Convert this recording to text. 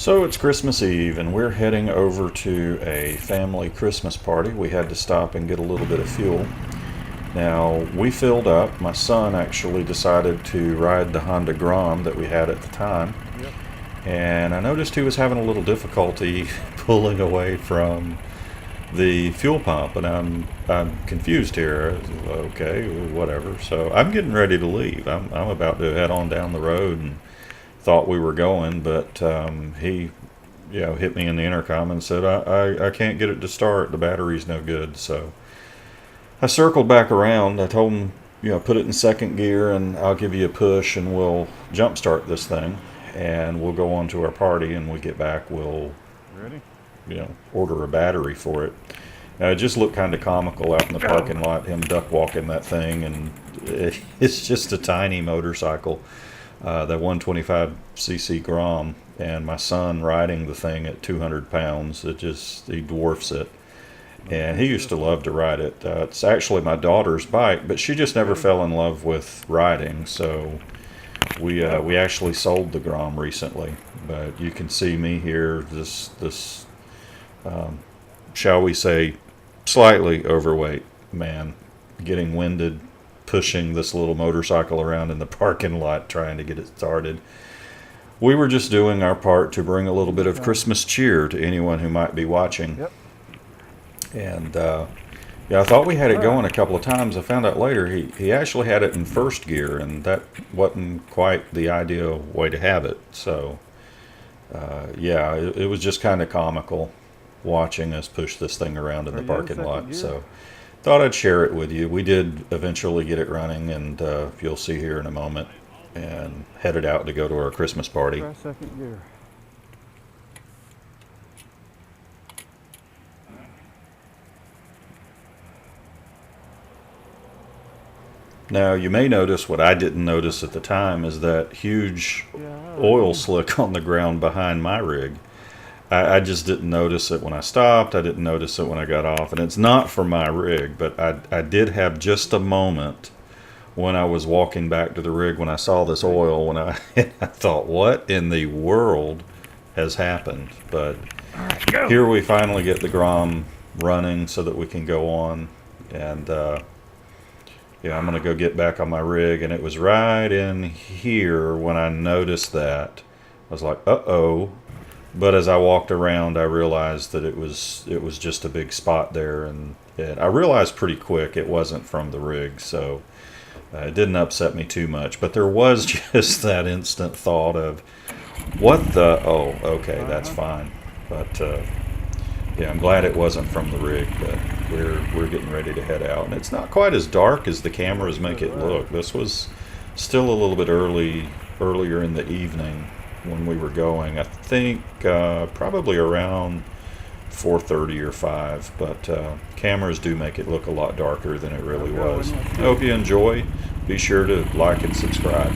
So it's Christmas Eve, and we're heading over to a family Christmas party. We had to stop and get a little bit of fuel. Now, we filled up. My son actually decided to ride the Honda Grom that we had at the time. Yep. And I noticed he was having a little difficulty pulling away from the fuel pump, and I'm confused here. Okay, whatever. So I'm getting ready to leave. I'm about to head on down the road, and thought we were going, but he hit me in the intercom and said I can't get it to start, the battery's no good. So I circled back around. I told him, put it in second gear and I'll give you a push and we'll jump start this thing and we'll go on to our party, and when we get back we'll Ready? order a battery for it. It just looked kind of comical out in the parking lot, him duck walking that thing, and it's just a tiny motorcycle. The 125cc Grom, and my son riding the thing at 200 pounds. He dwarfs it. And he used to love to ride it. It's actually my daughter's bike, but she just never fell in love with riding. So we actually sold the Grom recently. But you can see me here, this shall we say, slightly overweight man, getting winded, pushing this little motorcycle around in the parking lot trying to get it started. We were just doing our part to bring a little bit of Christmas cheer to anyone who might be watching. Yep. And I thought we had it going a couple of times. I found out later he actually had it in first gear, and that wasn't quite the ideal way to have it. So it was just kind of comical watching us push this thing around in the parking lot. So thought I'd share it with you. We did eventually get it running, and you'll see here in a moment, and headed out to go to our Christmas party. Try second gear. Now, you may notice what I didn't notice at the time is that huge oil slick on the ground behind my rig. I just didn't notice it when I stopped. I didn't notice it when I got off. And it's not for my rig, but I did have just a moment when I was walking back to the rig when I saw this oil, when I thought, what in the world has happened? But here we finally get the Grom running so that we can go on. And I'm going to go get back on my rig. And it was right in here when I noticed that. I was like, uh-oh. But as I walked around, I realized that it was just a big spot there, and I realized pretty quick it wasn't from the rig, so it didn't upset me too much. But there was just that instant thought of, what the, oh, okay, that's fine. But I'm glad it wasn't from the rig. But we're getting ready to head out, and it's not quite as dark as the cameras make it look. This was still a little bit earlier in the evening when we were going. I think probably around 4:30 or 5, but cameras do make it look a lot darker than it really was. I hope you enjoy. Be sure to like and subscribe.